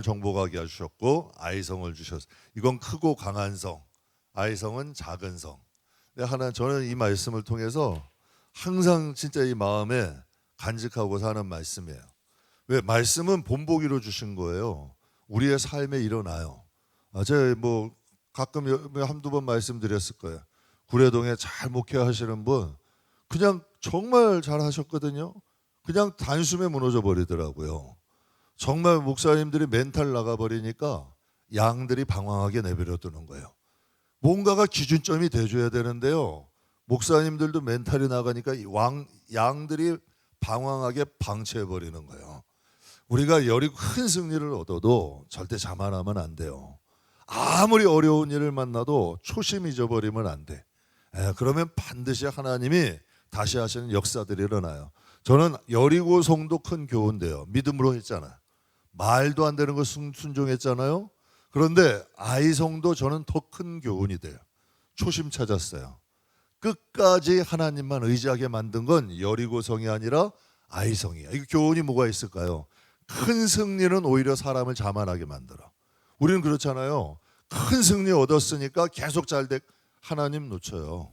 정복하게 해주셨고 아이성을 주셨어요. 이건 크고 강한 성, 아이성은 작은 성. 근데 저는 이 말씀을 통해서 항상 진짜 이 마음에 간직하고 사는 말씀이에요. 왜? 말씀은 본보기로 주신 거예요. 우리의 삶에 일어나요. 제가 뭐 가끔 한두 번 말씀드렸을 거예요. 구례동에 잘 목회하시는 분 그냥 정말 잘 하셨거든요. 그냥 단숨에 무너져 버리더라고요. 정말 목사님들이 멘탈 나가버리니까 양들이 방황하게 내버려 두는 거예요. 뭔가가 기준점이 돼줘야 되는데요. 목사님들도 멘탈이 나가니까 양들이 방황하게 방치해버리는 거예요. 우리가 열이 큰 승리를 얻어도 절대 자만하면 안 돼요. 아무리 어려운 일을 만나도 초심 잊어버리면 안 돼. 그러면 반드시 하나님이 다시 하시는 역사들이 일어나요. 저는 여리고 성도 큰 교훈인데요. 믿음으로 했잖아요. 말도 안 되는 거 순종했잖아요. 그런데 아이성도 저는 더 큰 교훈이 돼요. 초심 찾았어요. 끝까지 하나님만 의지하게 만든 건 여리고성이 아니라 아이성이야. 이 교훈이 뭐가 있을까요? 큰 승리는 오히려 사람을 자만하게 만들어. 우리는 그렇잖아요. 큰 승리 얻었으니까 계속 잘돼 하나님 놓쳐요.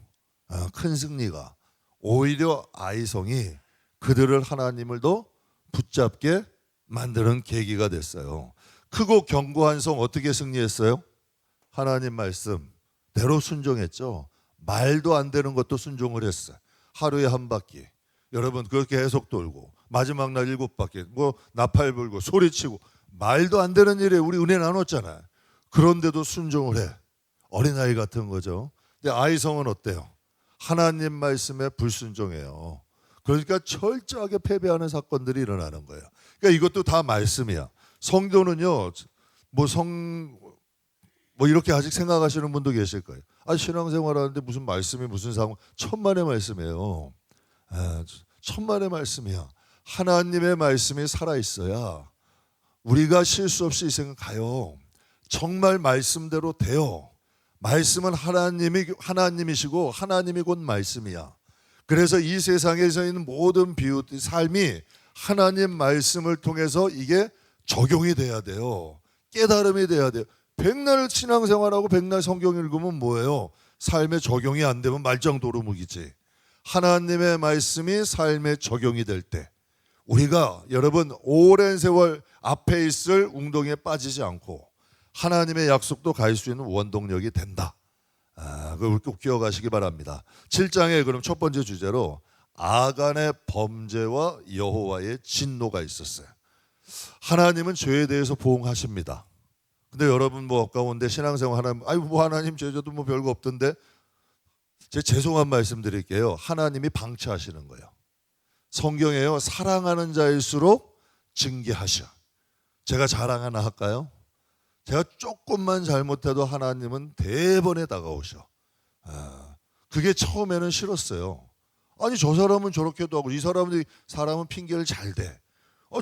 큰 승리가 오히려 아이성이 그들을 하나님을 더 붙잡게 만드는 계기가 됐어요. 크고 견고한 성 어떻게 승리했어요? 하나님 말씀대로 순종했죠. 말도 안 되는 것도 순종을 했어요. 하루에 한 바퀴. 여러분 그렇게 계속 돌고 마지막 날 7바퀴 뭐 나팔 불고 소리치고 말도 안 되는 일에 우리 은혜 나눴잖아요. 그런데도 순종을 해. 어린아이 같은 거죠. 근데 아이성은 어때요? 하나님 말씀에 불순종해요. 그러니까 철저하게 패배하는 사건들이 일어나는 거예요. 그러니까 이것도 다 말씀이야. 성도는요, 뭐 이렇게 아직 생각하시는 분도 계실 거예요. 신앙생활하는데 무슨 말씀이 무슨 상황? 천만의 말씀이에요. 천만의 말씀이야. 하나님의 말씀이 살아 있어야 우리가 실수 없이 이 생각 가요. 정말 말씀대로 돼요. 말씀은 하나님이시고 하나님이 곧 말씀이야. 그래서 이 세상에서 있는 모든 삶이 하나님 말씀을 통해서 이게 적용이 돼야 돼요. 깨달음이 돼야 돼요. 백날 신앙생활하고 백날 성경 읽으면 뭐예요? 삶에 적용이 안 되면 말짱도루묵이지. 하나님의 말씀이 삶에 적용이 될 때 우리가 여러분 오랜 세월 앞에 있을 웅덩이에 빠지지 않고 하나님의 약속도 갈 수 있는 원동력이 된다. 그걸 꼭 기억하시기 바랍니다. 7장에 그럼 첫 번째 주제로 아간의 범죄와 여호와의 진노가 있었어요. 하나님은 죄에 대해서 보응하십니다. 근데 여러분 뭐 가운데 신앙생활 하나님 죄져도 뭐 별거 없던데 제 죄송한 말씀 드릴게요. 하나님이 방치하시는 거예요. 성경에요. 사랑하는 자일수록 징계하셔. 제가 자랑 하나 할까요? 제가 조금만 잘못해도 하나님은 대번에 다가오셔. 그게 처음에는 싫었어요. 아니 저 사람은 저렇게도 하고 이 사람은 핑계를 잘 대.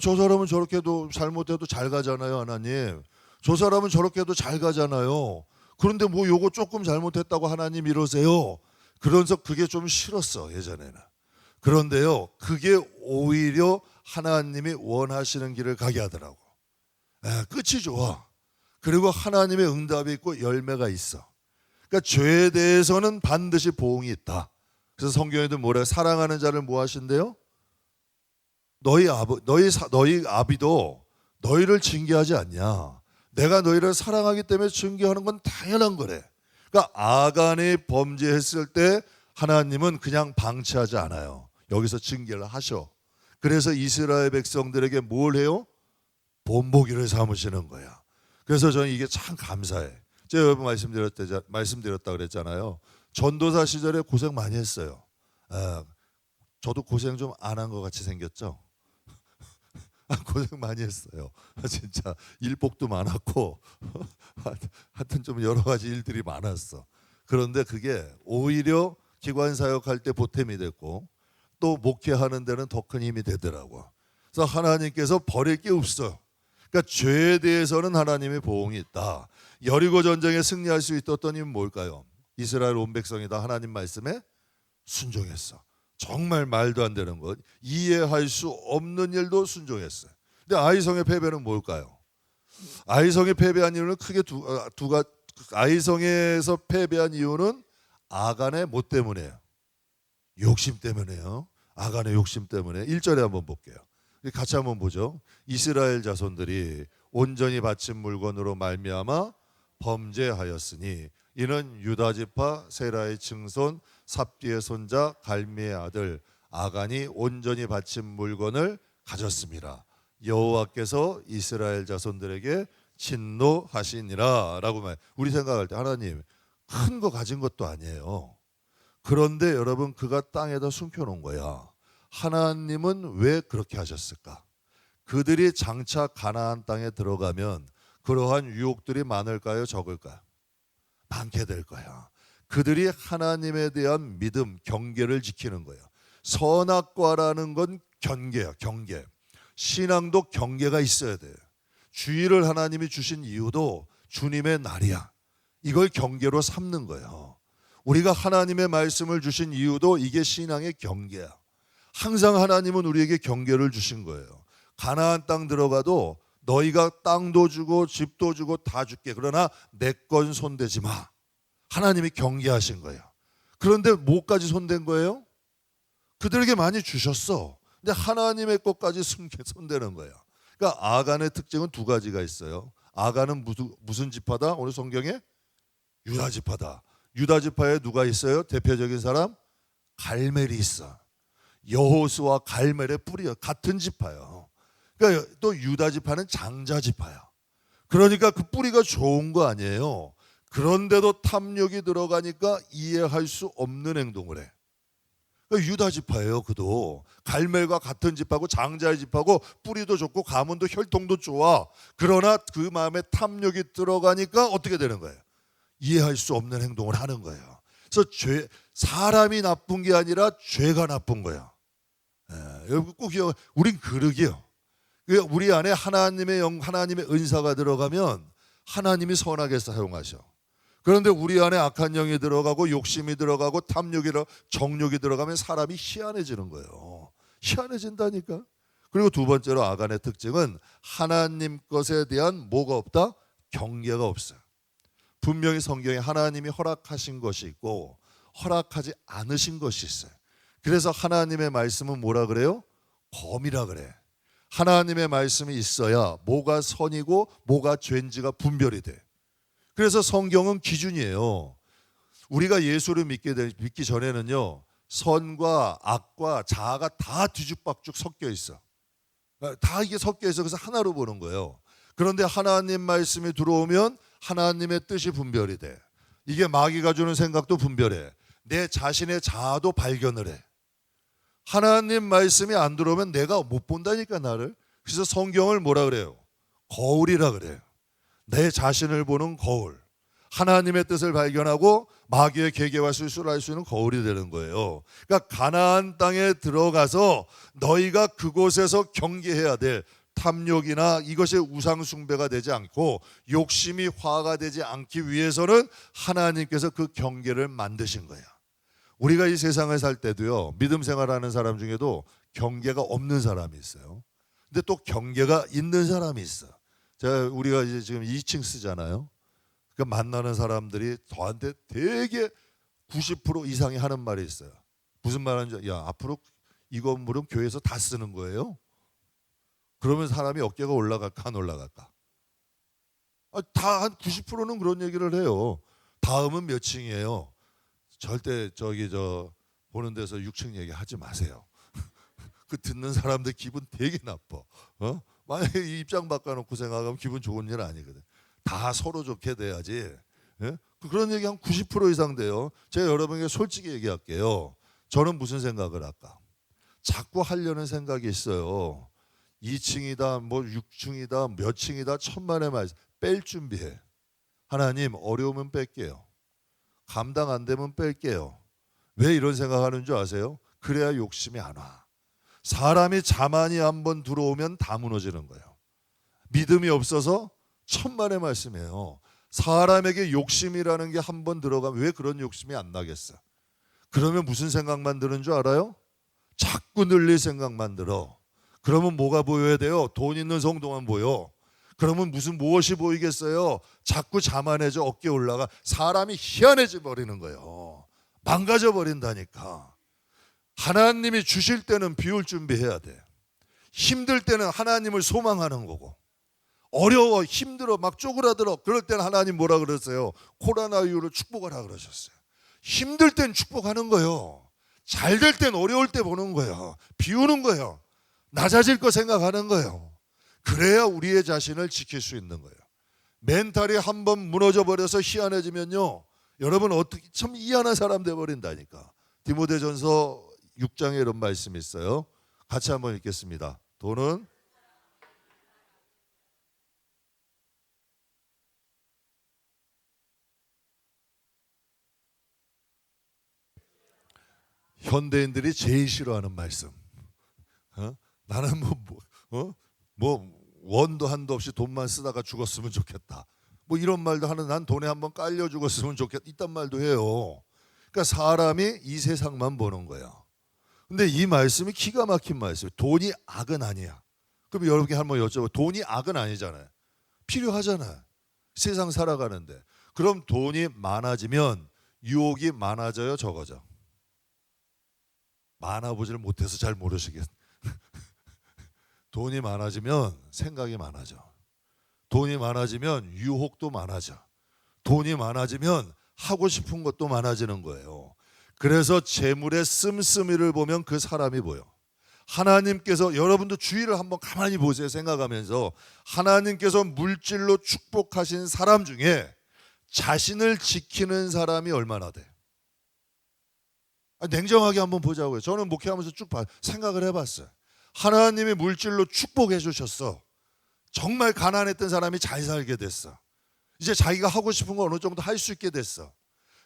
저 사람은 저렇게도 잘못해도 잘 가잖아요 하나님. 저 사람은 저렇게도 잘 가잖아요. 그런데 뭐 요거 조금 잘못했다고 하나님 이러세요. 그래서 그게 좀 싫었어 예전에는. 그런데요 그게 오히려 하나님이 원하시는 길을 가게 하더라고. 끝이 좋아. 그리고 하나님의 응답이 있고 열매가 있어. 그러니까 죄에 대해서는 반드시 보응이 있다. 그래서 성경에도 뭐래? 사랑하는 자를 뭐 하신대요? 너희 아비도 너희를 징계하지 않냐. 내가 너희를 사랑하기 때문에 징계하는 건 당연한 거래. 그러니까 아간이 범죄했을 때 하나님은 그냥 방치하지 않아요. 여기서 징계를 하셔. 그래서 이스라엘 백성들에게 뭘 해요? 본보기를 삼으시는 거야. 그래서 저는 이게 참 감사해. 제가 여러분 말씀드렸다 그랬잖아요. 전도사 시절에 고생 많이 했어요. 저도 고생 좀 안 한 것 같이 생겼죠? 고생 많이 했어요. 진짜 일복도 많았고 하여튼 좀 여러 가지 일들이 많았어. 그런데 그게 오히려 기관 사역할 때 보탬이 됐고 또 목회하는 데는 더 큰 힘이 되더라고. 그래서 하나님께서 버릴 게 없어요. 그러니까 죄에 대해서는 하나님의 보응이 있다. 여리고 전쟁에 승리할 수 있었던 힘은 뭘까요? 이스라엘 온 백성이 다 하나님 말씀에 순종했어. 정말 말도 안 되는 것, 이해할 수 없는 일도 순종했어요. 근데 아이성의 패배는 뭘까요? 아이성이 패배한 이유는 크게 아이성에서 패배한 이유는 아간의 뭐 때문에요? 욕심 때문에요. 아간의 욕심 때문에. 1절에 한번 볼게요. 같이 한번 보죠. 이스라엘 자손들이 온전히 바친 물건으로 말미암아 범죄하였으니 이는 유다 지파 세라의 증손 삽디의 손자 갈미의 아들 아간이 온전히 바친 물건을 가졌습니다. 여호와께서 이스라엘 자손들에게 진노하시니라 라고 말. 우리 생각할 때 하나님 큰 거 가진 것도 아니에요. 그런데 여러분 그가 땅에다 숨겨놓은 거야. 하나님은 왜 그렇게 하셨을까? 그들이 장차 가나안 땅에 들어가면 그러한 유혹들이 많을까요? 적을까요? 많게 될 거야. 그들이 하나님에 대한 믿음, 경계를 지키는 거예요. 선악과라는 건 경계야, 경계. 신앙도 경계가 있어야 돼요. 주일을 하나님이 주신 이유도 주님의 날이야. 이걸 경계로 삼는 거예요. 우리가 하나님의 말씀을 주신 이유도 이게 신앙의 경계야. 항상 하나님은 우리에게 경계를 주신 거예요. 가나안 땅 들어가도 너희가 땅도 주고 집도 주고 다 줄게. 그러나 내 건 손대지 마. 하나님이 경계하신 거예요. 그런데 뭐까지 손댄 거예요? 그들에게 많이 주셨어. 근데 하나님의 것까지 손대는 거예요. 그러니까 아간의 특징은 두 가지가 있어요. 아간은 무슨 지파다? 오늘 성경에 유다 지파다. 유다 지파에 누가 있어요? 대표적인 사람 갈멜이 있어. 여호수와 갈멜의 뿌리요. 같은 지파요. 그러니까 또 유다 지파는 장자 지파야. 그러니까 그 뿌리가 좋은 거 아니에요. 그런데도 탐욕이 들어가니까 이해할 수 없는 행동을 해. 그러니까 유다 지파예요. 그도 갈멜과 같은 지파고 장자의 지파고 뿌리도 좋고 가문도 혈통도 좋아. 그러나 그 마음에 탐욕이 들어가니까 어떻게 되는 거예요? 이해할 수 없는 행동을 하는 거예요. 그래서 사람이 나쁜 게 아니라 죄가 나쁜 거예요. 여러분 꼭 기억. 우린 그러기요. 우리 안에 하나님의 은사가 들어가면 하나님이 선하게 사용하셔. 그런데 우리 안에 악한 영이 들어가고 욕심이 들어가고 탐욕이 정욕이 들어가면 사람이 희한해지는 거예요. 희한해진다니까. 그리고 두 번째로 아간의 특징은 하나님 것에 대한 뭐가 없다? 경계가 없어요. 분명히 성경에 하나님이 허락하신 것이 있고 허락하지 않으신 것이 있어요. 그래서 하나님의 말씀은 뭐라 그래요? 검이라 그래. 하나님의 말씀이 있어야 뭐가 선이고 뭐가 죄인지가 분별이 돼. 그래서 성경은 기준이에요. 우리가 예수를 믿기 전에는요, 선과 악과 자아가 다 뒤죽박죽 섞여 있어. 다 이게 섞여 있어. 그래서 하나로 보는 거예요. 그런데 하나님 말씀이 들어오면 하나님의 뜻이 분별이 돼. 이게 마귀가 주는 생각도 분별해. 내 자신의 자아도 발견을 해. 하나님 말씀이 안 들어오면 내가 못 본다니까, 나를. 그래서 성경을 뭐라 그래요? 거울이라 그래요. 내 자신을 보는 거울. 하나님의 뜻을 발견하고 마귀의 계계와 실수를 알 수 있는 거울이 되는 거예요. 그러니까 가나안 땅에 들어가서 너희가 그곳에서 경계해야 될 탐욕이나 이것이 우상 숭배가 되지 않고 욕심이 화가 되지 않기 위해서는 하나님께서 그 경계를 만드신 거예요. 우리가 이 세상을 살 때도요, 믿음 생활하는 사람 중에도 경계가 없는 사람이 있어요. 근데 또 경계가 있는 사람이 있어. 우리가 이제 지금 2층 쓰잖아요. 그러니까 만나는 사람들이 저한테 되게 90% 이상이 하는 말이 있어요. 무슨 말 하는지, 야, 앞으로 이 건물은 교회에서 다 쓰는 거예요? 그러면 사람이 어깨가 올라갈까 안 올라갈까? 다 한 90%는 그런 얘기를 해요. 다음은 몇 층이에요? 절대 보는 데서 6층 얘기 하지 마세요. 그 듣는 사람들 기분 되게 나빠. 만약에 이 입장 바꿔놓고 생각하면 기분 좋은 일 아니거든. 다 서로 좋게 돼야지. 예? 그런 얘기 한 90% 이상 돼요. 제가 여러분에게 솔직히 얘기할게요. 저는 무슨 생각을 할까? 자꾸 하려는 생각이 있어요. 2층이다, 뭐 6층이다, 몇 층이다, 천만의 말씀. 뺄 준비해. 하나님, 어려우면 뺄게요. 감당 안 되면 뺄게요. 왜 이런 생각하는 줄 아세요? 그래야 욕심이 안 와. 사람이 자만이 한번 들어오면 다 무너지는 거예요. 믿음이 없어서 천만의 말씀이에요. 사람에게 욕심이라는 게 한번 들어가면 왜 그런 욕심이 안 나겠어? 그러면 무슨 생각만 드는 줄 알아요? 자꾸 늘릴 생각만 들어. 그러면 뭐가 보여야 돼요? 돈 있는 성도만 보여. 그러면 무엇이 보이겠어요? 자꾸 자만해져 어깨 올라가 사람이 희한해져 버리는 거예요. 망가져 버린다니까. 하나님이 주실 때는 비울 준비해야 돼. 힘들 때는 하나님을 소망하는 거고, 어려워 힘들어 막 쪼그라들어 그럴 때는 하나님 뭐라 그랬어요? 코로나 이후로 축복하라 그러셨어요. 힘들 땐 축복하는 거예요. 잘 될 땐 어려울 때 보는 거예요. 비우는 거예요. 낮아질 거 생각하는 거예요. 그래야 우리의 자신을 지킬 수 있는 거예요. 멘탈이 한번 무너져 버려서 희한해지면요, 여러분 어떻게 참 희한한 사람 돼 버린다니까. 디모데전서 6장에 이런 말씀이 있어요. 같이 한번 읽겠습니다. 돈은 현대인들이 제일 싫어하는 말씀. 나는 뭐 원도 한도 없이 돈만 쓰다가 죽었으면 좋겠다. 뭐 이런 말도 하는, 난 돈에 한번 깔려 죽었으면 좋겠다. 이딴 말도 해요. 그러니까 사람이 이 세상만 보는 거야. 근데 이 말씀이 기가 막힌 말씀이에요. 돈이 악은 아니야. 그럼 여러분께 한번 여쭤봐요. 돈이 악은 아니잖아요. 필요하잖아요. 세상 살아가는데. 그럼 돈이 많아지면 유혹이 많아져요, 적어져? 많아보지를 못해서 잘 모르시겠. 돈이 많아지면 생각이 많아져. 돈이 많아지면 유혹도 많아져. 돈이 많아지면 하고 싶은 것도 많아지는 거예요. 그래서 재물의 씀씀이를 보면 그 사람이 보여. 하나님께서, 여러분도 주의를 한번 가만히 보세요. 생각하면서 하나님께서 물질로 축복하신 사람 중에 자신을 지키는 사람이 얼마나 돼? 냉정하게 한번 보자고요. 저는 목회하면서 쭉 생각을 해봤어요. 하나님이 물질로 축복해 주셨어. 정말 가난했던 사람이 잘 살게 됐어. 이제 자기가 하고 싶은 거 어느 정도 할 수 있게 됐어.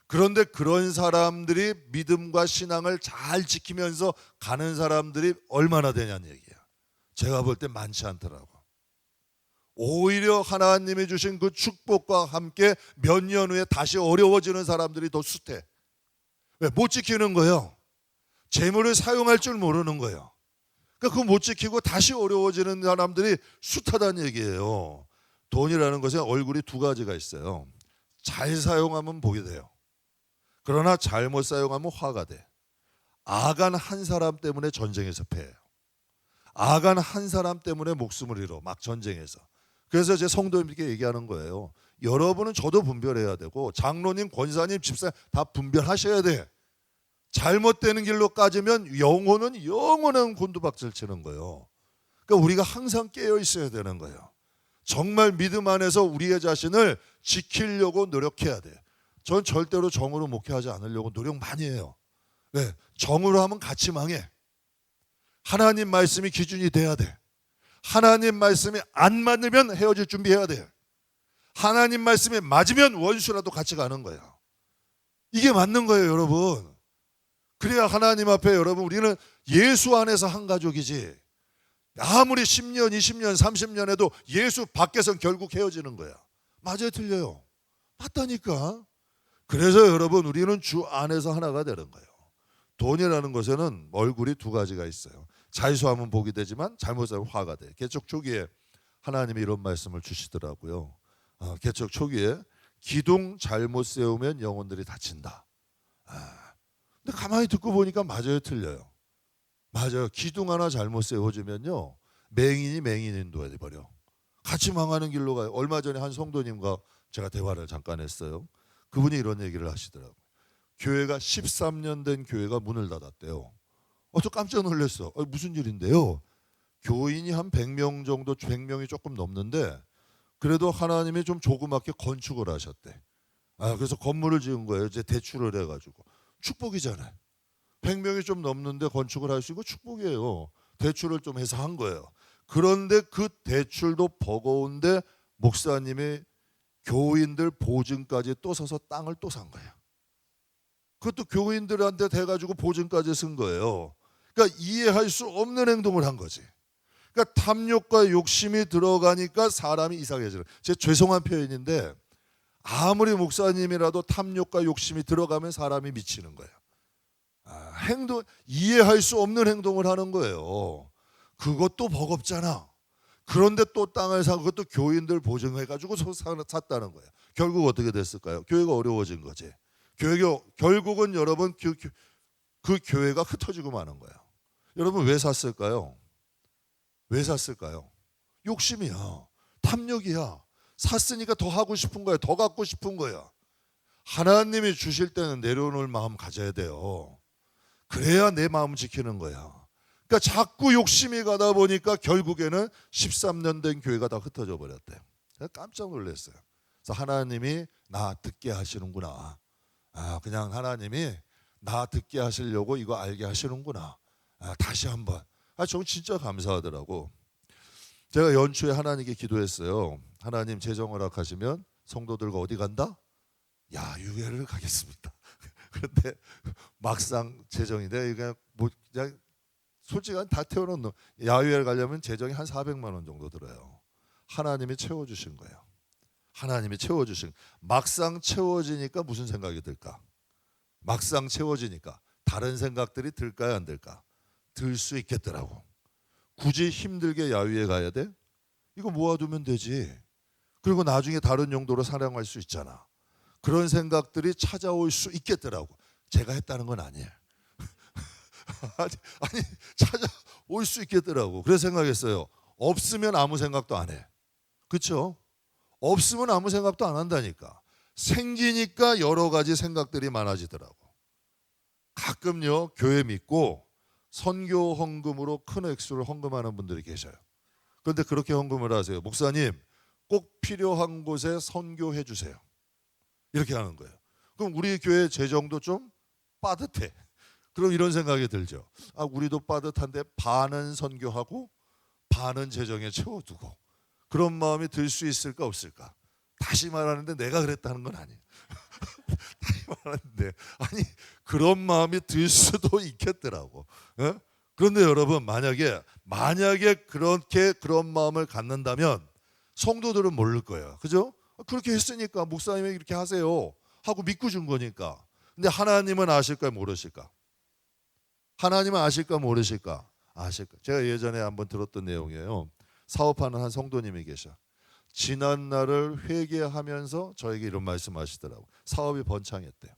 그런데 그런 사람들이 믿음과 신앙을 잘 지키면서 가는 사람들이 얼마나 되냐는 얘기야. 제가 볼 때 많지 않더라고. 오히려 하나님이 주신 그 축복과 함께 몇 년 후에 다시 어려워지는 사람들이 더 숱해. 왜? 못 지키는 거예요. 재물을 사용할 줄 모르는 거예요. 그러니까 그거 못 지키고 다시 어려워지는 사람들이 숱하다는 얘기예요. 돈이라는 것에 얼굴이 두 가지가 있어요. 잘 사용하면 복이 돼요. 그러나 잘못 사용하면 화가 돼. 악한 한 사람 때문에 전쟁에서 패해요. 악한 한 사람 때문에 목숨을 잃어, 막 전쟁에서. 그래서 제 성도님께 얘기하는 거예요. 여러분은 저도 분별해야 되고 장로님, 권사님, 집사님 다 분별하셔야 돼. 잘못되는 길로 까지면 영혼은 곤두박질 치는 거예요. 그러니까 우리가 항상 깨어 있어야 되는 거예요. 정말 믿음 안에서 우리의 자신을 지키려고 노력해야 돼. 전 절대로 정으로 목회하지 않으려고 노력 많이 해요. 왜? 정으로 하면 같이 망해. 하나님 말씀이 기준이 돼야 돼. 하나님 말씀이 안 맞으면 헤어질 준비해야 돼. 하나님 말씀이 맞으면 원수라도 같이 가는 거예요. 이게 맞는 거예요, 여러분. 그래야 하나님 앞에 여러분 우리는 예수 안에서 한 가족이지. 아무리 10년, 20년, 30년 해도 예수 밖에선 결국 헤어지는 거야. 맞아요, 틀려요? 맞다니까. 그래서 여러분 우리는 주 안에서 하나가 되는 거예요. 돈이라는 것에는 얼굴이 두 가지가 있어요. 잘수하면 복이 되지만 잘못 살면 화가 돼. 개척 초기에 하나님이 이런 말씀을 주시더라고요. 개척 초기에 기둥 잘못 세우면 영혼들이 다친다. 근데 가만히 듣고 보니까 맞아요, 틀려요? 맞아요. 기둥 하나 잘못 세워주면요, 맹인인 도야 돼버려. 같이 망하는 길로 가요. 얼마 전에 한 성도님과 제가 대화를 잠깐 했어요. 그분이 이런 얘기를 하시더라고요. 교회가 13년 된 교회가 문을 닫았대요. 저 깜짝 놀랐어. 무슨 일인데요? 교인이 한 100명 정도, 100명이 조금 넘는데 그래도 하나님이 좀 조그맣게 건축을 하셨대. 그래서 건물을 지은 거예요. 이제 대출을 해가지고. 축복이잖아요. 100명이 좀 넘는데 건축을 할 수 있고 축복이에요. 대출을 좀 해서 한 거예요. 그런데 그 대출도 버거운데 목사님이 교인들 보증까지 또 서서 땅을 또 산 거예요. 그것도 교인들한테 돼가지고 보증까지 쓴 거예요. 그러니까 이해할 수 없는 행동을 한 거지. 그러니까 탐욕과 욕심이 들어가니까 사람이 이상해지는. 제 죄송한 표현인데 아무리 목사님이라도 탐욕과 욕심이 들어가면 사람이 미치는 거예요. 이해할 수 없는 행동을 하는 거예요. 그것도 버겁잖아. 그런데 또 땅을 사고 그것도 교인들 보증해가지고 샀다는 거예요. 결국 어떻게 됐을까요? 교회가 어려워진 거지. 결국은 여러분 그 교회가 흩어지고 마는 거예요. 여러분 왜 샀을까요? 왜 샀을까요? 욕심이야. 탐욕이야. 샀으니까 더 하고 싶은 거야. 더 갖고 싶은 거야. 하나님이 주실 때는 내려놓을 마음 가져야 돼요. 그래야 내 마음 지키는 거야. 그러니까 자꾸 욕심이 가다 보니까 결국에는 13년 된 교회가 다 흩어져 버렸대요. 깜짝 놀랐어요. 그래서 하나님이 나 듣게 하시는구나. 그냥 하나님이 나 듣게 하시려고 이거 알게 하시는구나. 다시 한번. 저는 진짜 감사하더라고. 제가 연초에 하나님께 기도했어요. 하나님 재정 허락하시면 성도들과 어디 간다? 야유회를 가겠습니다. 그런데 막상 재정인데 그냥 솔직히 다 태워놓는 야유회를 가려면 재정이 한 400만 원 정도 들어요. 하나님이 채워주신 거예요. 하나님이 채워주신. 막상 채워지니까 무슨 생각이 들까? 막상 채워지니까 다른 생각들이 들까요, 안 들까? 들 수 있겠더라고. 굳이 힘들게 야유회 가야 돼? 이거 모아두면 되지. 그리고 나중에 다른 용도로 사용할 수 있잖아. 그런 생각들이 찾아올 수 있겠더라고. 제가 했다는 건 아니에요. 아니 찾아올 수 있겠더라고. 그래서 생각했어요. 없으면 아무 생각도 안 해. 그렇죠? 없으면 아무 생각도 안 한다니까. 생기니까 여러 가지 생각들이 많아지더라고. 가끔요 교회 믿고 선교 헌금으로 큰 액수를 헌금하는 분들이 계셔요. 그런데 그렇게 헌금을 하세요. 목사님 꼭 필요한 곳에 선교해 주세요. 이렇게 하는 거예요. 그럼 우리 교회 재정도 좀 빠듯해. 그럼 이런 생각이 들죠. 우리도 빠듯한데 반은 선교하고 반은 재정에 채워두고. 그런 마음이 들 수 있을까 없을까? 다시 말하는데 내가 그랬다는 건 아니에요. 다시 말하는데 그런 마음이 들 수도 있겠더라고. 그런데 여러분 만약에 그런 마음을 갖는다면 성도들은 모를 거예요. 그죠? 그렇게 했으니까 목사님이 이렇게 하세요 하고 믿고 준 거니까. 근데 하나님은 아실까 모르실까? 하나님은 아실까 모르실까? 아실까? 제가 예전에 한번 들었던 내용이에요. 사업하는 한 성도님이 계셔. 지난 날을 회개하면서 저에게 이런 말씀하시더라고. 사업이 번창했대요.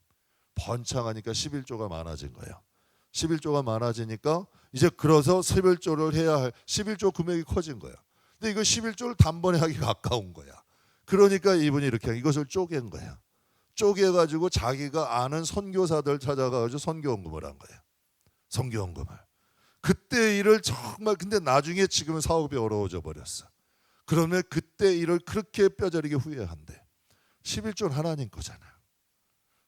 번창하니까 11조가 많아진 거예요. 11조가 많아지니까 이제 그래서 11조를 해야 할 11조 금액이 커진 거예요. 근데 이거 11조를 단번에 하기가 아까운 거야. 그러니까 이분이 이렇게 이것을 쪼갠 거야. 쪼개가지고 자기가 아는 선교사들 찾아가가지고 선교헌금을 한 거예요. 선교헌금을. 그때 일을 정말 근데 나중에 지금은 사업이 어려워져 버렸어. 그러면 그때 일을 그렇게 뼈저리게 후회한대. 11조는 하나님 거잖아요.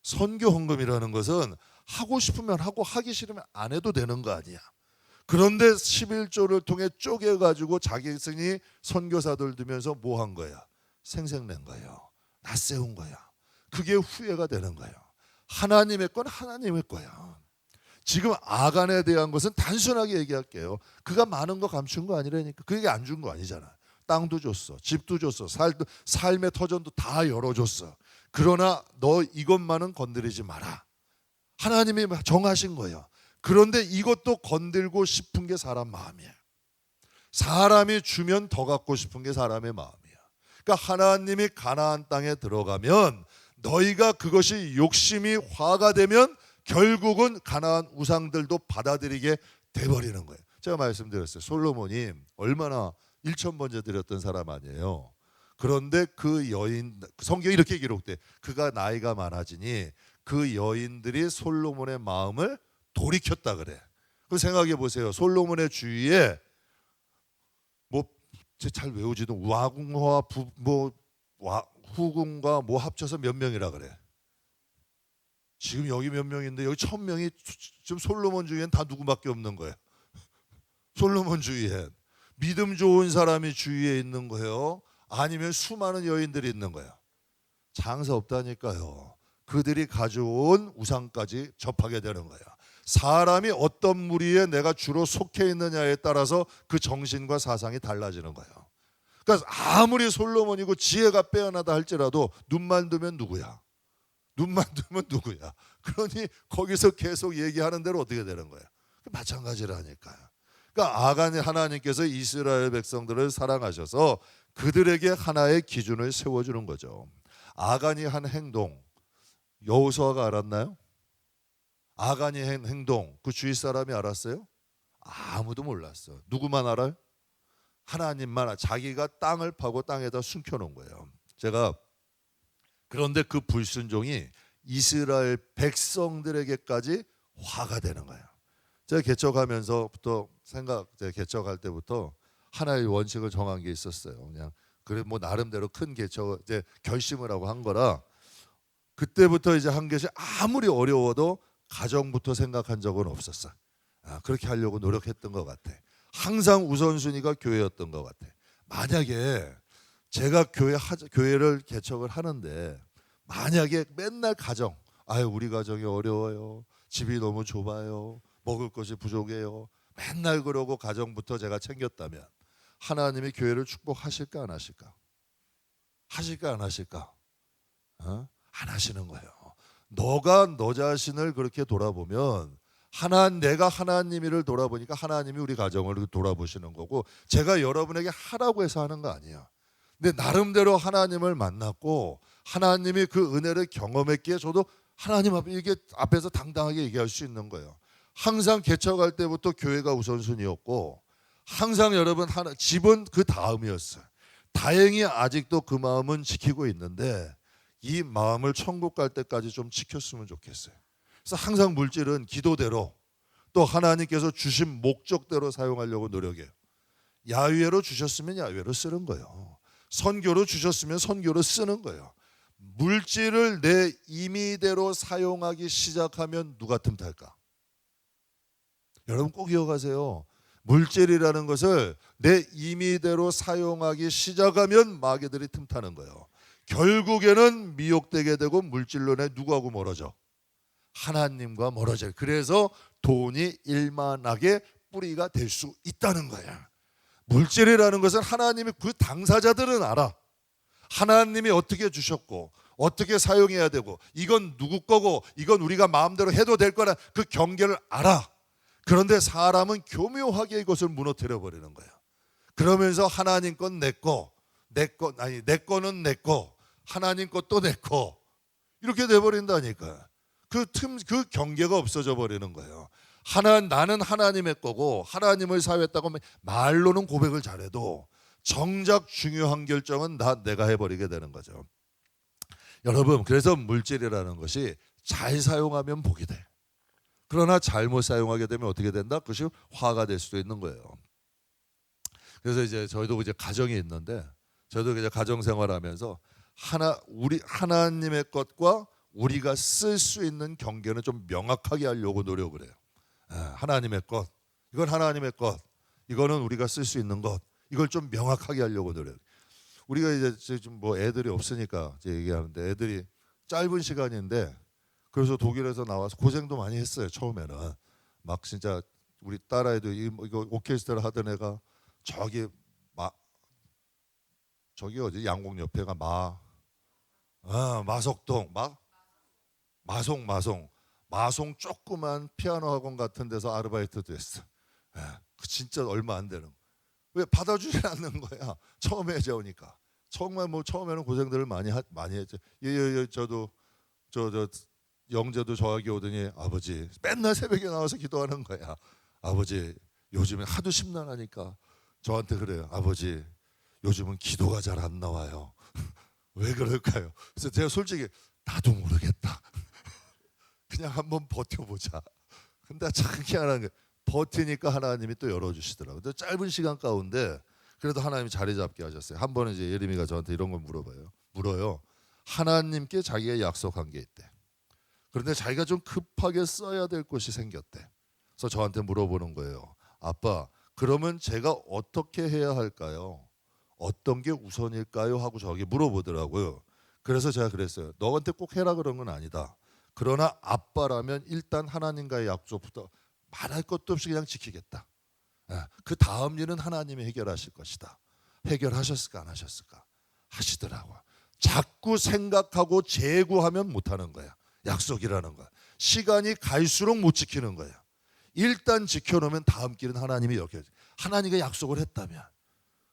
선교헌금이라는 것은 하고 싶으면 하고 하기 싫으면 안 해도 되는 거 아니야. 그런데 11조를 통해 쪼개가지고 자기승이 선교사들 두면서 뭐 한 거야? 생색낸 거예요. 낯세운 거야. 그게 후회가 되는 거예요. 하나님의 건 하나님의 거야. 지금 아간에 대한 것은 단순하게 얘기할게요. 그가 많은 거 감춘 거 아니라니까. 그게 안 준 거 아니잖아. 땅도 줬어. 집도 줬어. 삶의 터전도 다 열어줬어. 그러나 너 이것만은 건드리지 마라. 하나님이 정하신 거예요. 그런데 이것도 건들고 싶은 게 사람 마음이야. 사람이 주면 더 갖고 싶은 게 사람의 마음이야. 그러니까 하나님이 가나안 땅에 들어가면 너희가 그것이 욕심이 화가 되면 결국은 가나안 우상들도 받아들이게 돼버리는 거예요. 제가 말씀드렸어요. 솔로몬이 얼마나 1,000번째 드렸던 사람 아니에요. 그런데 그 여인, 성경이 이렇게 기록돼. 그가 나이가 많아지니 그 여인들이 솔로몬의 마음을 돌이켰다 그래. 그럼 생각해 보세요. 솔로몬의 주위에 잘 외우지도 와궁과 후궁과 합쳐서 몇 명이라 그래. 지금 여기 몇 명인데 여기 1,000명이 지금 솔로몬 주위엔 다 누구밖에 없는 거예요. 솔로몬 주위엔 믿음 좋은 사람이 주위에 있는 거예요. 아니면 수많은 여인들이 있는 거예요. 장사 없다니까요. 그들이 가져온 우상까지 접하게 되는 거예요. 사람이 어떤 무리에 내가 주로 속해 있느냐에 따라서 그 정신과 사상이 달라지는 거예요. 그러니까 아무리 솔로몬이고 지혜가 빼어나다 할지라도 눈만 두면 누구야? 눈만 두면 누구야? 그러니 거기서 계속 얘기하는 대로 어떻게 되는 거예요? 마찬가지라니까요. 그러니까 아간이 하나님께서 이스라엘 백성들을 사랑하셔서 그들에게 하나의 기준을 세워주는 거죠. 아간이 한 행동 여호수아가 알았나요? 아간이 한 행동 그 주위 사람이 알았어요? 아무도 몰랐어. 누구만 알아요? 하나님만. 자기가 땅을 파고 땅에다 숨겨놓은 거예요. 제가 그런데 그 불순종이 이스라엘 백성들에게까지 화가 되는 거예요. 제가 개척하면서부터 제가 개척할 때부터 하나의 원칙을 정한 게 있었어요. 그냥 그래 뭐 나름대로 큰 개척 이제 결심을 하고 한 거라 그때부터 이제 한 것이 아무리 어려워도 가정부터 생각한 적은 없었어. 그렇게 하려고 노력했던 것 같아. 항상 우선순위가 교회였던 것 같아. 만약에 제가 교회를 개척을 하는데 만약에 맨날 가정, 우리 가정이 어려워요. 집이 너무 좁아요. 먹을 것이 부족해요. 맨날 그러고 가정부터 제가 챙겼다면 하나님이 교회를 축복하실까 안 하실까? 하실까 안 하실까? 안 하시는 거예요. 너가 너 자신을 그렇게 돌아보면 내가 하나님 일을 돌아보니까 하나님이 우리 가정을 돌아보시는 거고 제가 여러분에게 하라고 해서 하는 거 아니야. 근데 나름대로 하나님을 만났고 하나님이 그 은혜를 경험했기에 저도 하나님 앞에서 당당하게 얘기할 수 있는 거예요. 항상 개척할 때부터 교회가 우선순위였고 항상 여러분 집은 그 다음이었어요. 다행히 아직도 그 마음은 지키고 있는데 이 마음을 천국 갈 때까지 좀 지켰으면 좋겠어요. 그래서 항상 물질은 기도대로 또 하나님께서 주신 목적대로 사용하려고 노력해요. 야외로 주셨으면 야외로 쓰는 거예요. 선교로 주셨으면 선교로 쓰는 거예요. 물질을 내 임의대로 사용하기 시작하면 누가 틈탈까? 여러분 꼭 기억하세요. 물질이라는 것을 내 임의대로 사용하기 시작하면 마귀들이 틈타는 거예요. 결국에는 미혹되게 되고 물질로 내 누구하고 멀어져? 하나님과 멀어져요. 그래서 돈이 일만하게 뿌리가 될 수 있다는 거야. 물질이라는 것은 하나님이 그 당사자들은 알아. 하나님이 어떻게 주셨고 어떻게 사용해야 되고 이건 누구 거고 이건 우리가 마음대로 해도 될 거라 그 경계를 알아. 그런데 사람은 교묘하게 이것을 무너뜨려 버리는 거야. 그러면서 하나님 건 내 거, 내 거는 내 거, 하나님 것도 내 거 이렇게 돼 버린다니까. 그 경계가 없어져 버리는 거예요. 나는 하나님의 거고 하나님을 사유했다고 하면 말로는 고백을 잘해도 정작 중요한 결정은 내가 해버리게 되는 거죠. 여러분 그래서 물질이라는 것이 잘 사용하면 복이 돼. 그러나 잘못 사용하게 되면 어떻게 된다? 그것이 화가 될 수도 있는 거예요. 그래서 이제 저희도 이제 가정이 있는데 저희도 이제 가정 생활하면서 하나님의 것과 우리가 쓸 수 있는 경계는 좀 명확하게 하려고 노력을 해요. 하나님의 것, 이건 하나님의 것, 이거는 우리가 쓸 수 있는 것, 이걸 좀 명확하게 하려고 노력. 우리가 이제 지금 뭐 애들이 없으니까 이제 얘기하는데 애들이 짧은 시간인데 그래서 독일에서 나와서 고생도 많이 했어요. 처음에는 막 진짜 우리 딸아이도 이거 오케스트라 하던 애가 저기 어디 양곡 옆에가 마석동 마송 조그만 피아노 학원 같은 데서 아르바이트도 했어. 진짜 얼마 안 되는. 왜 받아주지 않는 거야? 처음에 이제 오니까 정말 뭐 처음에는 고생들을 많이 했죠. 저도 저 영재도 저에게 오더니 아버지 맨날 새벽에 나와서 기도하는 거야. 아버지 요즘에 하도 심란하니까 저한테 그래요. 아버지 요즘은 기도가 잘 안 나와요. 왜 그럴까요? 그래서 제가 솔직히 나도 모르겠다. 그냥 한번 버텨보자. 근데 참 희한한 게 버티니까 하나님이 또 열어주시더라고요. 근데 짧은 시간 가운데 그래도 하나님이 자리 잡게 하셨어요. 한 번은 이제 예림이가 저한테 이런 걸 물어요. 하나님께 자기가 약속한 게 있대. 그런데 자기가 좀 급하게 써야 될 것이 생겼대. 그래서 저한테 물어보는 거예요. 아빠, 그러면 제가 어떻게 해야 할까요? 어떤 게 우선일까요? 하고 저에게 물어보더라고요. 그래서 제가 그랬어요. 너한테 꼭 해라 그런 건 아니다. 그러나 아빠라면 일단 하나님과의 약속부터 말할 것도 없이 그냥 지키겠다. 그 다음 일은 하나님이 해결하실 것이다. 해결하셨을까 안 하셨을까? 하시더라고요. 자꾸 생각하고 재구하면 못하는 거야. 약속이라는 거야. 시간이 갈수록 못 지키는 거야. 일단 지켜놓으면 다음 길은 하나님이 여겨져. 하나님이 약속을 했다면.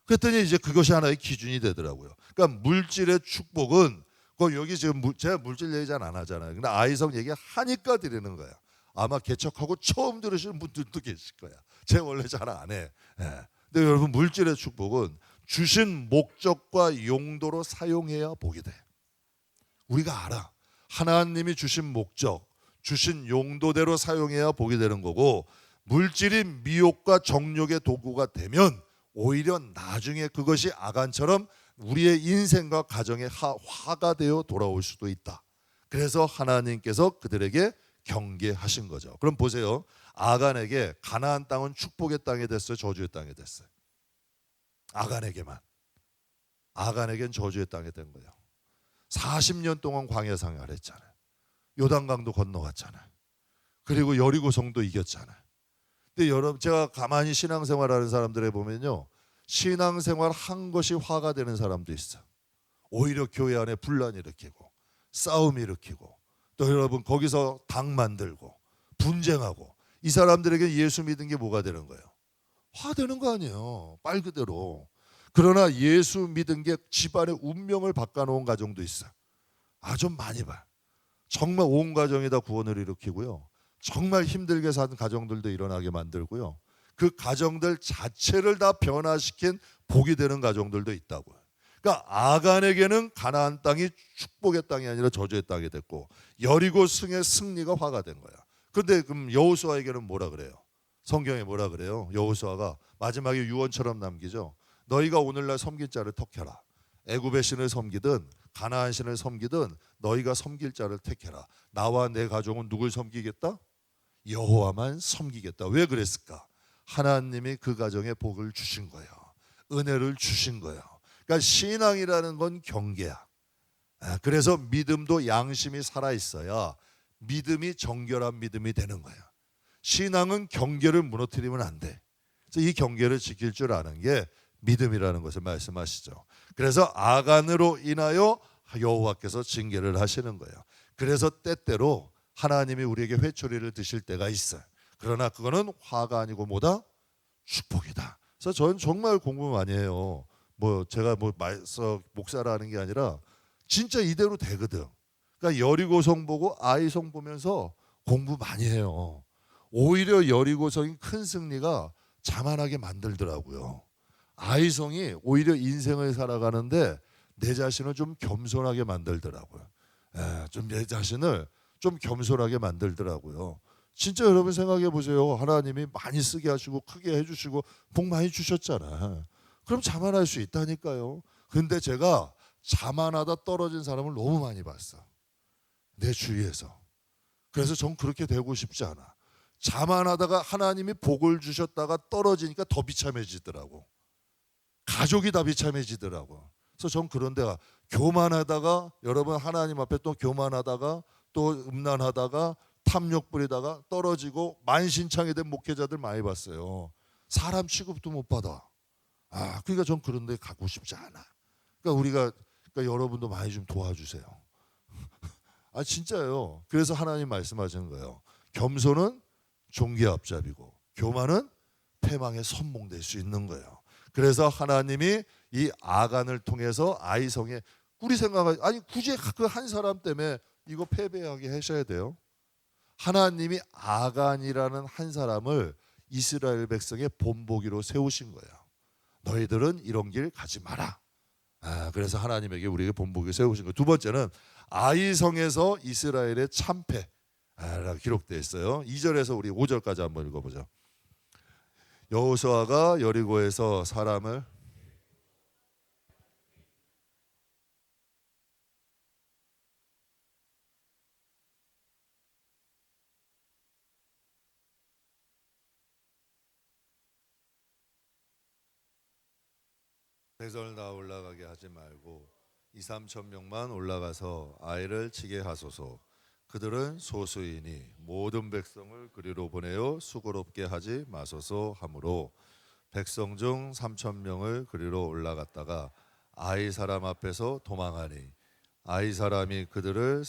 그랬더니 이제 그것이 하나의 기준이 되더라고요. 그러니까 물질의 축복은 여기 지금 제가 물질 얘기 잘 안 하잖아요. 근데 아이성 얘기 하니까 드리는 거야. 아마 개척하고 처음 들으시는 분들도 계실 거야. 제가 원래 잘 안 해. 예. 근데 여러분 물질의 축복은 주신 목적과 용도로 사용해야 복이 돼. 우리가 알아. 하나님이 주신 목적, 주신 용도대로 사용해야 복이 되는 거고 물질이 미혹과 정욕의 도구가 되면 오히려 나중에 그것이 아간처럼 우리의 인생과 가정의 화가 되어 돌아올 수도 있다. 그래서 하나님께서 그들에게 경계하신 거죠. 그럼 보세요. 아간에게 가나안 땅은 축복의 땅이 됐어요, 저주의 땅이 됐어요? 아간에게만. 아간에겐 저주의 땅이 된 거예요. 40년 동안 광야 생활을 했잖아요. 요단강도 건너갔잖아요. 그리고 여리고성도 이겼잖아요. 근데 여러분 제가 가만히 신앙생활하는 사람들에 보면요, 신앙생활 한 것이 화가 되는 사람도 있어요. 오히려 교회 안에 분란 일으키고 싸움 일으키고 또 여러분 거기서 당 만들고 분쟁하고 이 사람들에게 예수 믿은 게 뭐가 되는 거예요? 화되는 거 아니에요, 말 그대로. 그러나 예수 믿은 게 집안의 운명을 바꿔놓은 가정도 있어요. 좀 많이 봐. 정말 온 가정이 다 구원을 일으키고요, 정말 힘들게 산 가정들도 일어나게 만들고요, 그 가정들 자체를 다 변화시킨 복이 되는 가정들도 있다고요. 그러니까 아간에게는 가나안 땅이 축복의 땅이 아니라 저주의 땅이 됐고 여리고 승의 승리가 화가 된 거야. 그런데 그럼 여호수아에게는 뭐라 그래요? 성경에 뭐라 그래요? 여호수아가 마지막에 유언처럼 남기죠. 너희가 오늘날 섬길 자를 택해라. 애굽의 신을 섬기든 가나안 신을 섬기든 너희가 섬길 자를 택해라. 나와 내 가족은 누굴 섬기겠다? 여호와만 섬기겠다. 왜 그랬을까? 하나님이 그 가정에 복을 주신 거예요. 은혜를 주신 거예요. 그러니까 신앙이라는 건 경계야. 그래서 믿음도 양심이 살아있어야 믿음이 정결한 믿음이 되는 거야. 신앙은 경계를 무너뜨리면 안 돼. 그래서 이 경계를 지킬 줄 아는 게 믿음이라는 것을 말씀하시죠. 그래서 아간으로 인하여 여호와께서 징계를 하시는 거예요. 그래서 때때로 하나님이 우리에게 회초리를 드실 때가 있어요. 그러나 그거는 화가 아니고 뭐다? 축복이다. 그래서 저는 정말 공부 많이 해요. 제가 목사라는 게 아니라 진짜 이대로 되거든. 그러니까 여리고성 보고 아이성 보면서 공부 많이 해요. 오히려 여리고성이 큰 승리가 자만하게 만들더라고요. 아이성이 오히려 인생을 살아가는데 내 자신을 좀 겸손하게 만들더라고요. 좀 내 자신을 좀 겸손하게 만들더라고요. 진짜 여러분 생각해 보세요. 하나님이 많이 쓰게 하시고 크게 해주시고 복 많이 주셨잖아. 그럼 자만할 수 있다니까요. 근데 제가 자만하다 떨어진 사람을 너무 많이 봤어, 내 주위에서. 그래서 전 그렇게 되고 싶지 않아. 자만하다가 하나님이 복을 주셨다가 떨어지니까 더 비참해지더라고. 가족이 다 비참해지더라고. 그래서 전 그런 데가 교만하다가 여러분 하나님 앞에 또 교만하다가 또 음란하다가 탐욕 부리다가 떨어지고 만신창이 된 목회자들 많이 봤어요. 사람 취급도 못 받아. 그러니까 전 그런 데 가고 싶지 않아. 그러니까 여러분도 많이 좀 도와주세요. 진짜요. 그래서 하나님 말씀하시는 거예요. 겸손은 종기의 앞잡이고 교만은 패망의 선봉될 수 있는 거예요. 그래서 하나님이 이 아간을 통해서 아이성에 우리 생각은 굳이 그 한 사람 때문에 이거 패배하게 하셔야 돼요? 하나님이 아간이라는 한 사람을 이스라엘 백성의 본보기로 세우신 거예요. 너희들은 이런 길 가지 마라. 그래서 하나님에게 우리에게 본보기 세우신 거예요. 두 번째는 아이성에서 이스라엘의 참패가 기록되어 있어요. 2절에서 우리 5절까지 한번 읽어보죠. 여호수아가 여리고에서 사람을 백성을 다 올라가게 하지 말고 2-3천 명만 올라가서 아이를 치게 하소서. 그들은 소수이니 모든 백성을 그리로 보내어 수고롭게 하지 마소서 하므로 백성 중 3천 명을 그리로 올라갔다가 아이 사람 앞에서 도망하니 아이 사람이 그들을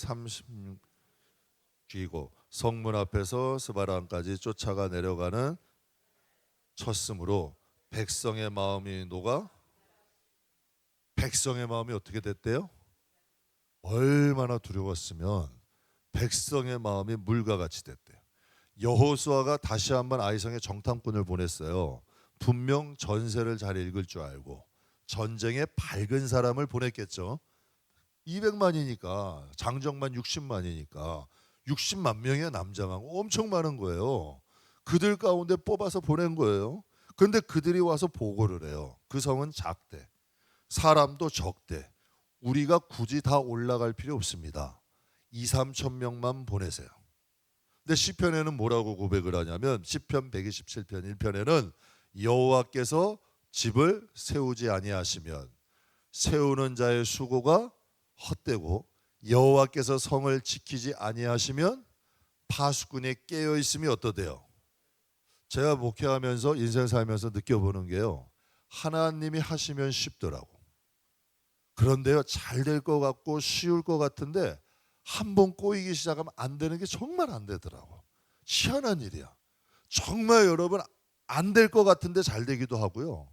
쥐고 성문 앞에서 스바람까지 쫓아가 내려가는 쳤으므로 백성의 마음이 녹아. 백성의 마음이 어떻게 됐대요? 얼마나 두려웠으면 백성의 마음이 물과 같이 됐대요. 여호수아가 다시 한번 아이성에 정탐꾼을 보냈어요. 분명 전세를 잘 읽을 줄 알고 전쟁에 밝은 사람을 보냈겠죠. 200만이니까 장정만 60만이니까 60만 명의 남자가 엄청 많은 거예요. 그들 가운데 뽑아서 보낸 거예요. 그런데 그들이 와서 보고를 해요. 그 성은 작대, 사람도 적대. 우리가 굳이 다 올라갈 필요 없습니다. 2, 3천 명만 보내세요. 근데 시편에는 뭐라고 고백을 하냐면 시편 127편 1편에는 여호와께서 집을 세우지 아니하시면 세우는 자의 수고가 헛되고 여호와께서 성을 지키지 아니하시면 파수꾼이 깨어 있음이 어떠대요? 제가 목회하면서 인생 살면서 느껴보는 게요. 하나님이 하시면 쉽더라고. 그런데요, 잘 될 것 같고 쉬울 것 같은데 한번 꼬이기 시작하면 안 되는 게 정말 안 되더라고. 희한한 일이야. 정말 여러분 안 될 것 같은데 잘 되기도 하고요.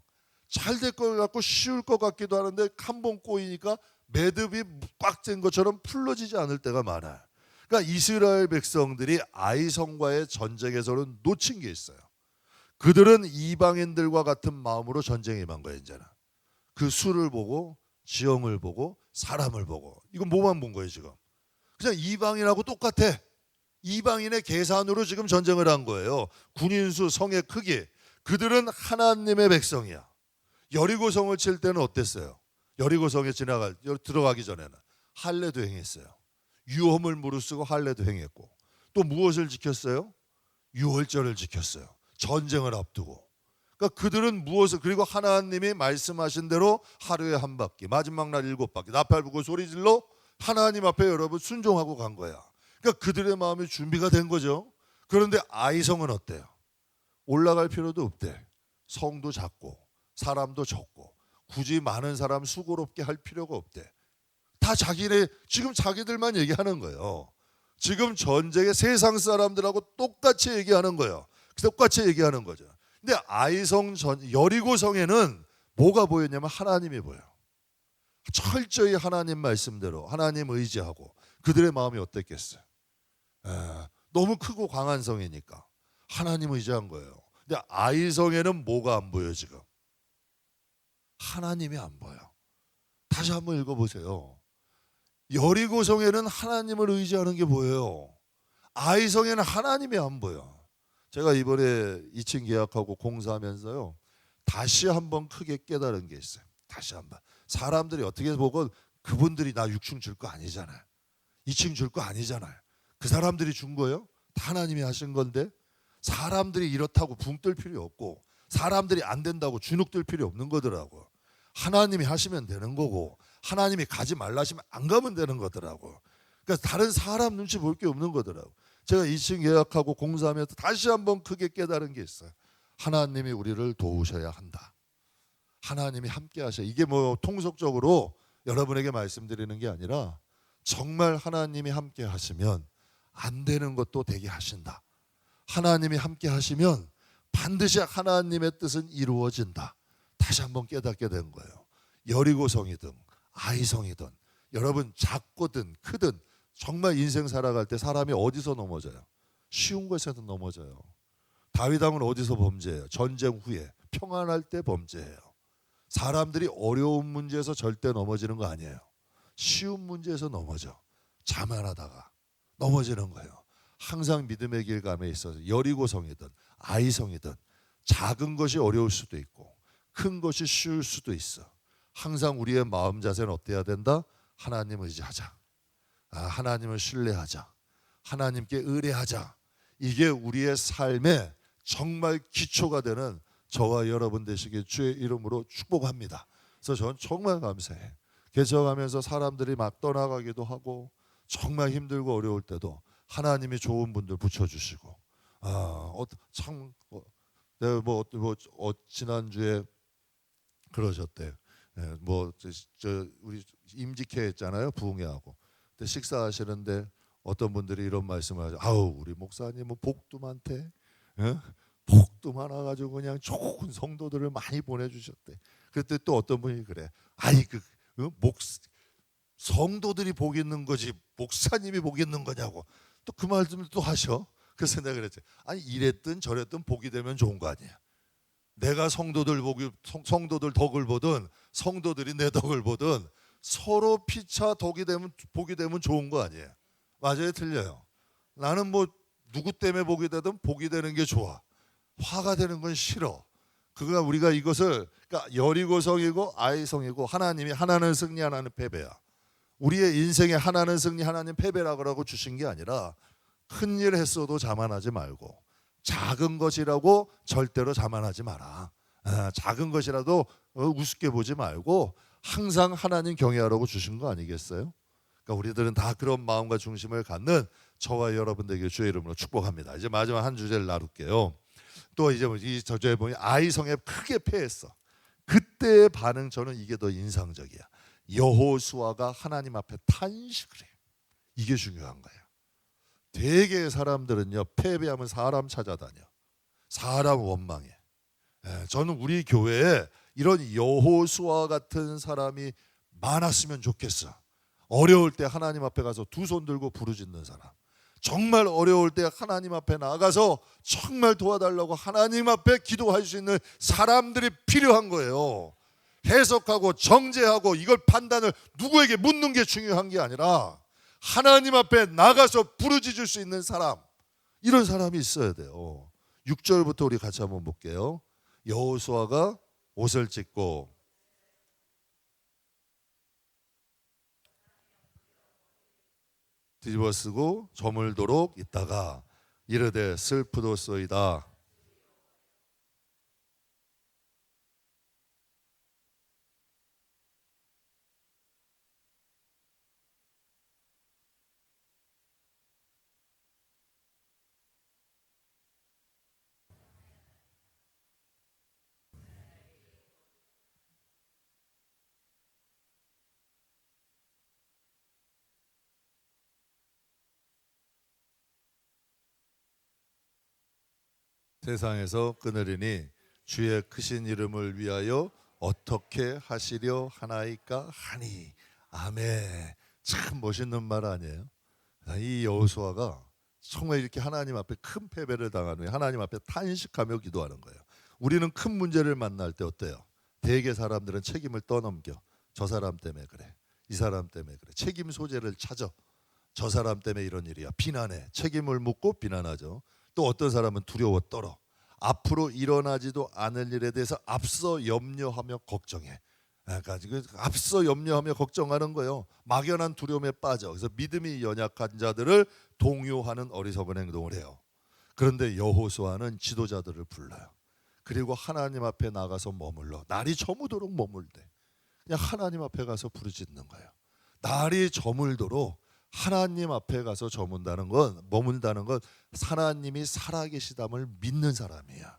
잘 될 것 같고 쉬울 것 같기도 하는데 한번 꼬이니까 매듭이 꽉 된 것처럼 풀러지지 않을 때가 많아요. 그러니까 이스라엘 백성들이 아이성과의 전쟁에서는 놓친 게 있어요. 그들은 이방인들과 같은 마음으로 전쟁에 임한 거예요. 이제는 그 수를 보고 지형을 보고 사람을 보고 이건 뭐만 본 거예요 지금. 그냥 이방인하고 똑같아. 이방인의 계산으로 지금 전쟁을 한 거예요. 군인수, 성의 크기. 그들은 하나님의 백성이야. 여리고성을 칠 때는 어땠어요? 여리고성에 들어가기 전에는 할례도 행했어요. 유험을 무릅쓰고 할례도 행했고 또 무엇을 지켰어요? 유월절을 지켰어요. 전쟁을 앞두고. 그러니까 그들은 무엇을 그리고 하나님이 말씀하신 대로 하루에 한 바퀴 마지막 날 7바퀴 나팔 불고 소리질러 하나님 앞에 여러분 순종하고 간 거야. 그러니까 그들의 마음이 준비가 된 거죠. 그런데 아이성은 어때요? 올라갈 필요도 없대. 성도 작고 사람도 적고 굳이 많은 사람 수고롭게 할 필요가 없대. 다 자기네 지금 자기들만 얘기하는 거예요. 지금 전쟁에 세상 사람들하고 똑같이 얘기하는 거예요. 똑같이 얘기하는 거죠. 근데 아이성 여리고성에는 뭐가 보였냐면 하나님이 보여. 철저히 하나님 말씀대로 하나님 의지하고 그들의 마음이 어땠겠어요? 너무 크고 강한 성이니까 하나님 의지한 거예요. 근데 아이성에는 뭐가 안 보여 지금? 하나님이 안 보여. 다시 한번 읽어보세요. 여리고성에는 하나님을 의지하는 게 보여요. 아이성에는 하나님이 안 보여. 제가 이번에 2층 계약하고 공사하면서요. 다시 한번 크게 깨달은 게 있어요. 다시 한번. 사람들이 어떻게 보건 그분들이 나 6층 줄 거 아니잖아요. 2층 줄 거 아니잖아요. 그 사람들이 준 거예요? 다 하나님이 하신 건데 사람들이 이렇다고 붕 뜰 필요 없고 사람들이 안 된다고 주눅 들 필요 없는 거더라고. 하나님이 하시면 되는 거고 하나님이 가지 말라 하시면 안 가면 되는 거더라고. 그러니까 다른 사람 눈치 볼 게 없는 거더라고. 제가 2층 예약하고 공사하면서 다시 한번 크게 깨달은 게 있어요. 하나님이 우리를 도우셔야 한다. 하나님이 함께 하셔. 이게 뭐 통속적으로 여러분에게 말씀드리는 게 아니라 정말 하나님이 함께 하시면 안 되는 것도 되게 하신다. 하나님이 함께 하시면 반드시 하나님의 뜻은 이루어진다. 다시 한번 깨닫게 된 거예요. 여리고성이든 아이성이든 여러분 작거든 크든 정말 인생 살아갈 때 사람이 어디서 넘어져요? 쉬운 것에서 넘어져요. 다윗 왕은 어디서 범죄해요? 전쟁 후에 평안할 때 범죄해요. 사람들이 어려운 문제에서 절대 넘어지는 거 아니에요. 쉬운 문제에서 넘어져. 자만하다가 넘어지는 거예요. 항상 믿음의 길 감에 있어서 여리고성이든 아이성이든 작은 것이 어려울 수도 있고 큰 것이 쉬울 수도 있어. 항상 우리의 마음 자세는 어때야 된다? 하나님 의지하자. 하나님을 신뢰하자. 하나님께 의뢰하자. 이게 우리의 삶의 정말 기초가 되는 저와 여러분 되시길 주의 이름으로 축복합니다. 그래서 저는 정말 감사해. 개척하면서 사람들이 막 떠나가기도 하고 정말 힘들고 어려울 때도 하나님이 좋은 분들 붙여주시고 참 내가 지난주에 그러셨대. 우리 임직회 했잖아요 부흥회하고. 근데 식사하시는데 어떤 분들이 이런 말씀을 하죠. 아우 우리 목사님은 복도 많대. 어? 복도 많아가지고 그냥 좋은 성도들을 많이 보내주셨대. 그때 또 어떤 분이 그래. 아이 성도들이 복 있는 거지 목사님이 복 있는 거냐고 또 그 말씀을 또 하셔. 그래서 내가 그랬지. 아니 이랬든 저랬든 복이 되면 좋은 거 아니야. 내가 성도들 덕을 보든 성도들이 내 덕을 보든 서로 피차 복이 되면 좋은 거 아니에요. 맞아요, 틀려요? 나는 뭐 누구 때문에 복이 되든 복이 되는 게 좋아. 화가 되는 건 싫어. 그가 우리가 이것을 그러니까 여리고성이고 아이성이고 하나님이 하나는 승리 하나는 패배야. 우리의 인생에 하나는 승리 하나는 패배라고 주신 게 아니라 큰일 했어도 자만하지 말고 작은 것이라고 절대로 자만하지 마라. 작은 것이라도 우습게 보지 말고 항상 하나님 경외하라고 주신 거 아니겠어요? 그러니까 우리들은 다 그런 마음과 중심을 갖는 저와 여러분들에게 주의 이름으로 축복합니다. 이제 마지막 한 주제를 나눌게요. 또 이제 이 저주에 보니 아이성에 크게 패했어. 그때의 반응 저는 이게 더 인상적이야. 여호수아가 하나님 앞에 탄식을 해요. 이게 중요한 거예요. 대개 사람들은요 패배하면 사람 찾아다녀. 사람 원망해. 저는 우리 교회에 이런 여호수아 같은 사람이 많았으면 좋겠어. 어려울 때 하나님 앞에 가서 두 손 들고 부르짖는 사람. 정말 어려울 때 하나님 앞에 나가서 정말 도와달라고 하나님 앞에 기도할 수 있는 사람들이 필요한 거예요. 해석하고 정죄하고 이걸 판단을 누구에게 묻는 게 중요한 게 아니라 하나님 앞에 나가서 부르짖을 수 있는 사람, 이런 사람이 있어야 돼요. 6절부터 우리 같이 한번 볼게요. 여호수아가 옷을 찢고 뒤집어 쓰고 저물도록 있다가 이르되 슬프도소이다. 세상에서 끊으리니 주의 크신 이름을 위하여 어떻게 하시려 하나이까 하니. 아멘. 참 멋있는 말 아니에요? 이 여호수아가 정말 이렇게 하나님 앞에 큰 패배를 당한 후에 하나님 앞에 탄식하며 기도하는 거예요. 우리는 큰 문제를 만날 때 어때요? 대개 사람들은 책임을 떠넘겨. 저 사람 때문에 그래. 이 사람 때문에 그래. 책임 소재를 찾아. 저 사람 때문에 이런 일이야. 비난해. 책임을 묻고 비난하죠. 또 어떤 사람은 두려워 떨어. 앞으로 일어나지도 않을 일에 대해서 앞서 염려하며 걱정해. 그러니까 앞서 염려하며 걱정하는 거예요. 막연한 두려움에 빠져. 그래서 믿음이 연약한 자들을 동요하는 어리석은 행동을 해요. 그런데 여호수아는 지도자들을 불러요. 그리고 하나님 앞에 나가서 머물러. 날이 저무도록 머물대. 그냥 하나님 앞에 가서 부르짖는 거예요. 날이 저물도록 하나님 앞에 가서 머문다는 건 하나님이 살아계시담을 믿는 사람이야.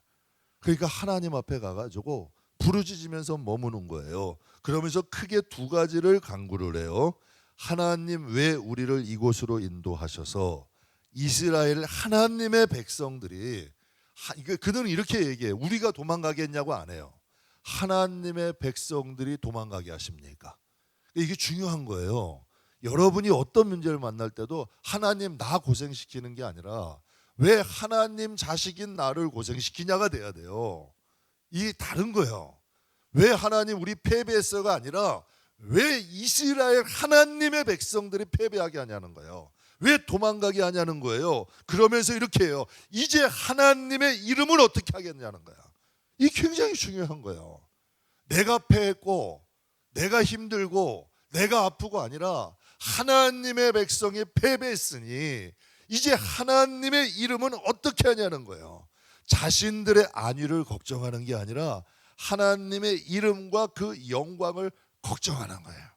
그러니까 하나님 앞에 가가지고 부르짖으면서 머무는 거예요. 그러면서 크게 두 가지를 간구를 해요. 하나님 왜 우리를 이곳으로 인도하셔서 이스라엘 하나님의 백성들이 그들은 이렇게 얘기해. 우리가 도망가겠냐고 안 해요. 하나님의 백성들이 도망가게 하십니까? 이게 중요한 거예요. 여러분이 어떤 문제를 만날 때도 하나님 나 고생시키는 게 아니라 왜 하나님 자식인 나를 고생시키냐가 돼야 돼요. 이게 다른 거예요. 왜 하나님 우리 패배했어가 아니라 왜 이스라엘 하나님의 백성들이 패배하게 하냐는 거예요. 왜 도망가게 하냐는 거예요. 그러면서 이렇게 해요. 이제 하나님의 이름을 어떻게 하겠냐는 거야. 이게 굉장히 중요한 거예요. 내가 패했고 내가 힘들고 내가 아프고 아니라 하나님의 백성이 패배했으니 이제 하나님의 이름은 어떻게 하냐는 거예요. 자신들의 안위를 걱정하는 게 아니라 하나님의 이름과 그 영광을 걱정하는 거예요.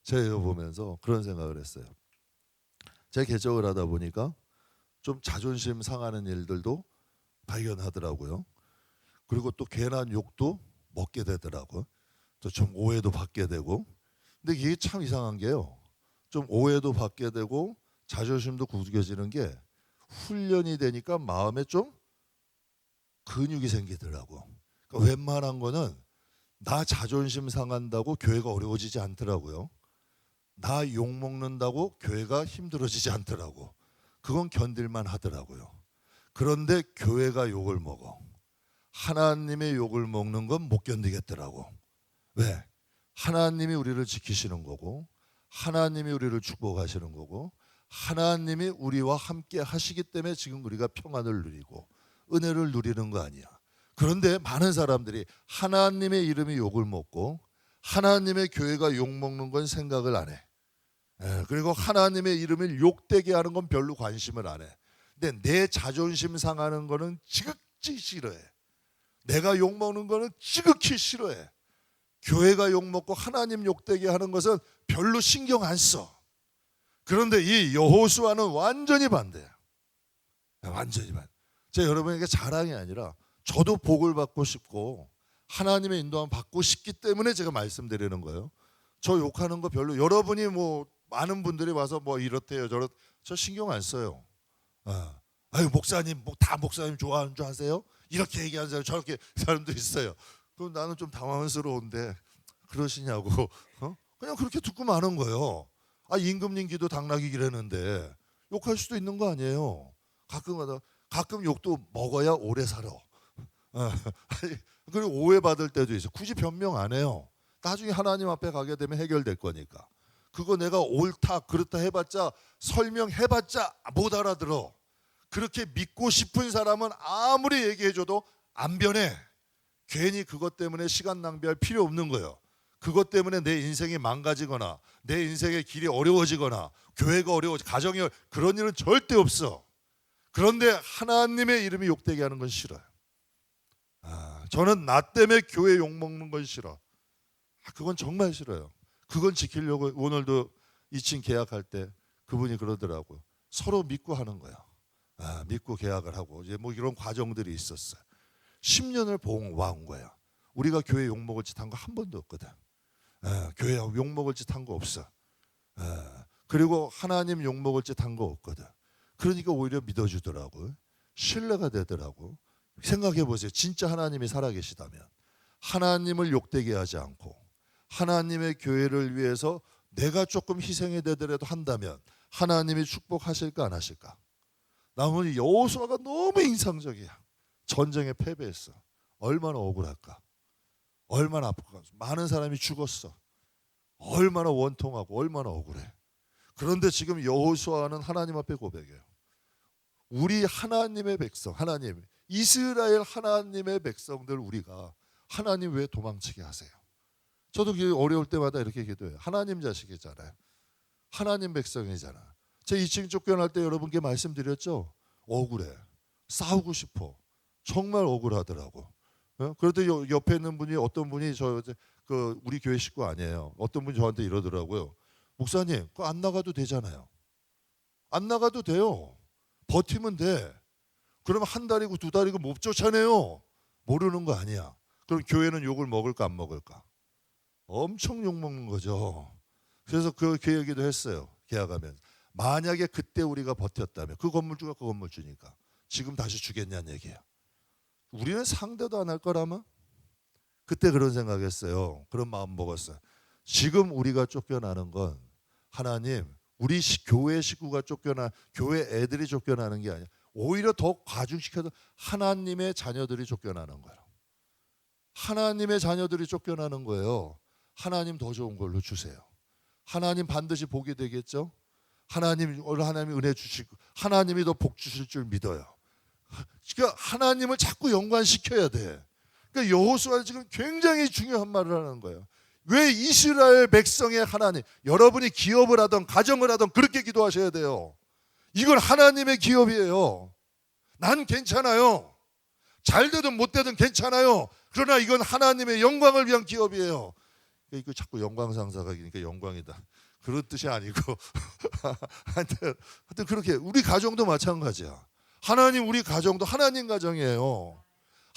제가 이거 보면서 그런 생각을 했어요. 제 개척을 하다 보니까 좀 자존심 상하는 일들도 발견하더라고요. 그리고 또 괜한 욕도 먹게 되더라고요. 또 좀 오해도 받게 되고. 근데 이게 참 이상한 게요. 좀 오해도 받게 되고 자존심도 구겨지는 게 훈련이 되니까 마음에 좀 근육이 생기더라고. 그러니까 웬만한 거는 나 자존심 상한다고 교회가 어려워지지 않더라고요. 나 욕먹는다고 교회가 힘들어지지 않더라고. 그건 견딜만 하더라고요. 그런데 교회가 욕을 먹어. 하나님의 욕을 먹는 건 못 견디겠더라고. 왜? 하나님이 우리를 지키시는 거고, 하나님이 우리를 축복하시는 거고, 하나님이 우리와 함께 하시기 때문에 지금 우리가 평안을 누리고 은혜를 누리는 거 아니야. 그런데 많은 사람들이 하나님의 이름이 욕을 먹고 하나님의 교회가 욕 먹는 건 생각을 안 해. 그리고 하나님의 이름을 욕되게 하는 건 별로 관심을 안 해. 근데 내 자존심 상하는 거는 지극히 싫어해. 내가 욕 먹는 거는 지극히 싫어해. 교회가 욕 먹고 하나님 욕되게 하는 것은 별로 신경 안 써. 그런데 이 여호수아는 완전히 반대야. 완전히 반대. 제가 여러분에게 자랑이 아니라 저도 복을 받고 싶고 하나님의 인도함을 받고 싶기 때문에 제가 말씀드리는 거예요. 저 욕하는 거 별로, 여러분이 뭐 많은 분들이 와서 뭐 이렇대요 저렇, 저 신경 안 써요. 아유 목사님 뭐 다 목사님 좋아하는 줄 아세요? 이렇게 얘기하는 사람 저렇게 사람도 있어요. 그럼 나는 좀 당황스러운데 그러시냐고. 그냥 그렇게 듣고 마는 거예요. 임금님 기도 당나귀 기라는데 욕할 수도 있는 거 아니에요. 가끔 욕도 먹어야 오래 살아. 그리고 오해받을 때도 있어. 굳이 변명 안 해요. 나중에 하나님 앞에 가게 되면 해결될 거니까. 그거 내가 옳다 그렇다 해봤자 설명해봤자 못 알아들어. 그렇게 믿고 싶은 사람은 아무리 얘기해줘도 안 변해. 괜히 그것 때문에 시간 낭비할 필요 없는 거예요. 그것 때문에 내 인생이 망가지거나 내 인생의 길이 어려워지거나 교회가 어려워지거나 가정이 그런 일은 절대 없어. 그런데 하나님의 이름이 욕되게 하는 건 싫어요. 저는 나 때문에 교회 욕먹는 건 싫어. 그건 정말 싫어요. 그건 지키려고 오늘도 2층 계약할 때 그분이 그러더라고요. 서로 믿고 하는 거야. 믿고 계약을 하고 이제 뭐 이런 과정들이 있었어요. 10년을 보아온 거야. 우리가 교회 욕먹을 짓 한 거 한 번도 없거든. 교회 욕먹을 짓 한 거 없어. 그리고 하나님 욕먹을 짓 한 거 없거든. 그러니까 오히려 믿어주더라고요. 신뢰가 되더라고. 생각해 보세요. 진짜 하나님이 살아계시다면 하나님을 욕되게 하지 않고 하나님의 교회를 위해서 내가 조금 희생이 되더라도 한다면 하나님이 축복하실까 안 하실까? 나머지 여호수아가 너무 인상적이야. 전쟁에 패배했어. 얼마나 억울할까? 얼마나 아플까? 많은 사람이 죽었어. 얼마나 원통하고 얼마나 억울해. 그런데 지금 여호수아는 하나님 앞에 고백해요. 우리 하나님의 백성, 하나님, 이스라엘 하나님의 백성들 우리가 하나님 왜 도망치게 하세요? 저도 어려울 때마다 이렇게 기도해요. 하나님 자식이잖아요. 하나님 백성이잖아. 제 2층 쫓겨날 때 여러분께 말씀드렸죠. 억울해. 싸우고 싶어. 정말 억울하더라고. 그런데 옆에 있는 분이 어떤 분이 우리 교회 식구 아니에요. 어떤 분이 저한테 이러더라고요. 목사님, 그거 안 나가도 되잖아요. 안 나가도 돼요. 버티면 돼. 그러면 한 달이고 두 달이고 못 쫓아내요. 모르는 거 아니야. 그럼 교회는 욕을 먹을까 안 먹을까? 엄청 욕 먹는 거죠. 그래서 그 얘기도 했어요. 계약하면 만약에 그때 우리가 버텼다면 그 건물주가 그 건물주니까 지금 다시 주겠냐는 얘기야. 우리는 상대도 안 할 거라면 그때 그런 생각했어요. 그런 마음 먹었어요. 지금 우리가 쫓겨나는 건 하나님 우리 교회 식구가 교회 애들이 쫓겨나는 게 아니야. 오히려 더 과중시켜서 하나님의 자녀들이 쫓겨나는 거예요. 하나님의 자녀들이 쫓겨나는 거예요. 하나님 더 좋은 걸로 주세요. 하나님 반드시 복이 되겠죠. 하나님이 은혜 주시고 하나님이 더 복 주실 줄 믿어요. 그러니까 하나님을 자꾸 연관시켜야 돼. 그러니까 여호수아는 지금 굉장히 중요한 말을 하는 거예요. 왜 이스라엘 백성의 하나님, 여러분이 기업을 하던 가정을 하던 그렇게 기도하셔야 돼요. 이건 하나님의 기업이에요. 난 괜찮아요. 잘 되든 못 되든 괜찮아요. 그러나 이건 하나님의 영광을 위한 기업이에요. 이거 자꾸 영광 상사가 그러니까 영광이다. 그런 뜻이 아니고 하여튼 그렇게 우리 가정도 마찬가지야. 하나님 우리 가정도 하나님 가정이에요.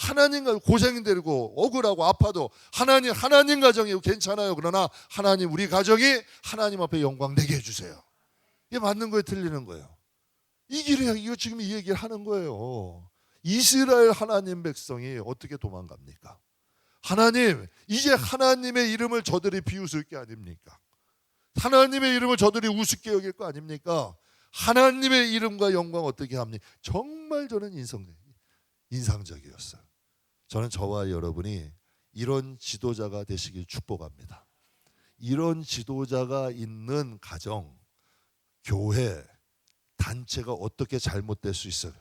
하나님과 고생 되고 억울하고 아파도 하나님 가정이 괜찮아요. 그러나 하나님 우리 가정이 하나님 앞에 영광 내게 해주세요. 이게 맞는 거예요, 틀리는 거예요? 이 길이야. 이거 지금 이 얘기를 하는 거예요. 이스라엘 하나님 백성이 어떻게 도망갑니까? 하나님, 이제 하나님의 이름을 저들이 비웃을 게 아닙니까? 하나님의 이름을 저들이 우습게 여길 거 아닙니까? 하나님의 이름과 영광 어떻게 합니까? 정말 저는 인상적이었어요. 저는 저와 여러분이 이런 지도자가 되시길 축복합니다. 이런 지도자가 있는 가정, 교회, 단체가 어떻게 잘못될 수 있어요?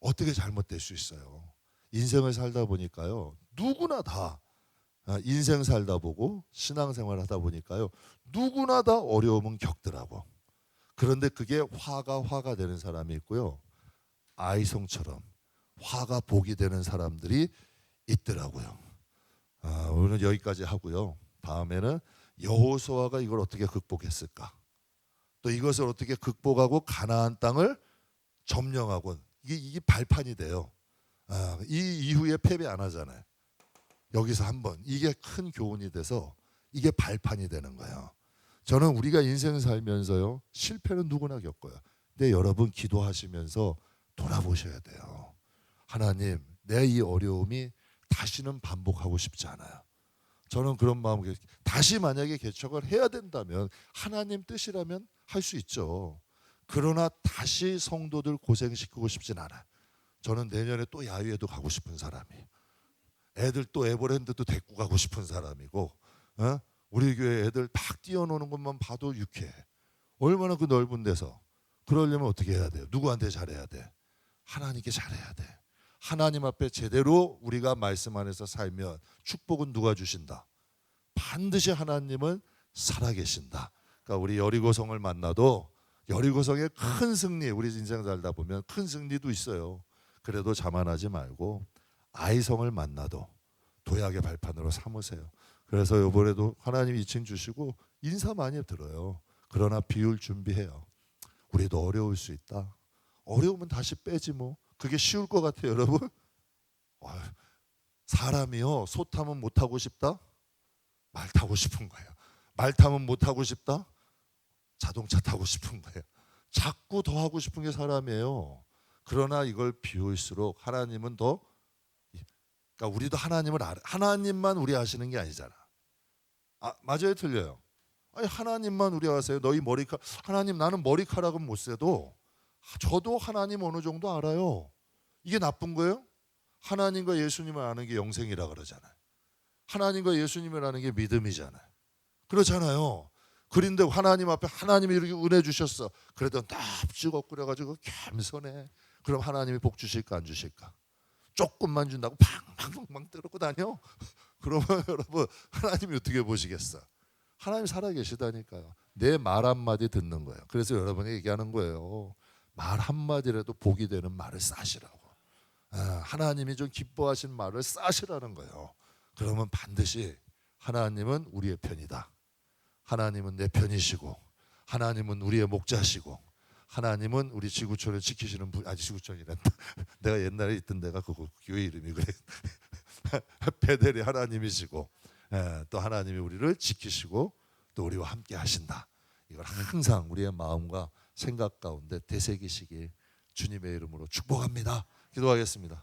어떻게 잘못될 수 있어요? 인생을 살다 보니까요, 누구나 다 인생 살다 보고 신앙생활 하다 보니까요, 누구나 다 어려움은 겪더라고. 그런데 그게 화가 되는 사람이 있고요, 아이성처럼 화가 복이 되는 사람들이 있더라고요. 오늘 여기까지 하고요. 다음에는 여호수아가 이걸 어떻게 극복했을까? 또 이것을 어떻게 극복하고 가나안 땅을 점령하고 이게 발판이 돼요. 이 이후에 패배 안 하잖아요. 여기서 한번 이게 큰 교훈이 돼서 이게 발판이 되는 거예요. 저는 우리가 인생 살면서요, 실패는 누구나 겪어요. 근데 여러분 기도하시면서 돌아보셔야 돼요. 하나님, 내 이 어려움이 다시는 반복하고 싶지 않아요. 저는 그런 마음으로 다시 만약에 개척을 해야 된다면 하나님 뜻이라면 할 수 있죠. 그러나 다시 성도들 고생시키고 싶진 않아요. 저는 내년에 또 야유회도 가고 싶은 사람이에요. 애들 또 에버랜드도 데리고 가고 싶은 사람이고, 우리 교회 애들 막 뛰어노는 것만 봐도 유쾌해. 얼마나 그 넓은 데서. 그러려면 어떻게 해야 돼요? 누구한테 잘해야 돼? 하나님께 잘해야 돼. 하나님 앞에 제대로 우리가 말씀 안에서 살면 축복은 누가 주신다? 반드시 하나님은 살아계신다. 그러니까 우리 여리고성을 만나도 여리고성의 큰 승리, 우리 인생 살다 보면 큰 승리도 있어요. 그래도 자만하지 말고 아이성을 만나도 도약의 발판으로 삼으세요. 그래서 이번에도 하나님 2층 주시고 인사 많이 들어요. 그러나 비울 준비해요. 우리도 어려울 수 있다. 어려우면 다시 빼지 뭐. 그게 쉬울 것 같아요, 여러분? 사람이요, 소 타면 못 타고 싶다? 말 타고 싶은 거예요. 말 타면 못 타고 싶다? 자동차 타고 싶은 거예요. 자꾸 더 하고 싶은 게 사람이에요. 그러나 이걸 비울수록 하나님은 더, 그러니까 우리도 하나님을 알아. 하나님만 우리 아시는 게 아니잖아. 맞아요, 틀려요? 아니, 하나님만 우리 아세요. 너희 머리카락, 하나님 나는 머리카락은 못 세도 저도 하나님 어느 정도 알아요. 이게 나쁜 거예요? 하나님과 예수님을 아는 게 영생이라 그러잖아요. 하나님과 예수님을 아는 게 믿음이잖아요. 그렇잖아요. 그런데 하나님 앞에 하나님이 이렇게 은혜 주셨어. 그래도 납죽 엎그려가지고 겸손해. 그럼 하나님이 복 주실까 안 주실까? 조금만 준다고 팡팡팡 때리고 다녀? 그러면 여러분 하나님이 어떻게 보시겠어? 하나님 살아계시다니까요. 내 말 한마디 듣는 거예요. 그래서 여러분이 얘기하는 거예요. 말 한마디라도 복이 되는 말을 싸시라고. 하나님이 좀 기뻐하신 말을 싸시라는 거예요. 그러면 반드시 하나님은 우리의 편이다. 하나님은 내 편이시고, 하나님은 우리의 목자시고, 하나님은 우리 지구촌을 지키시는 분. 지구촌이란다. 내가 옛날에 있던 데가 그거 교회 이름이 그래. 베델이 하나님이시고, 또 하나님이 우리를 지키시고 또 우리와 함께 하신다. 이걸 항상 우리의 마음과 생각 가운데 되새기시길 주님의 이름으로 축복합니다. 기도하겠습니다.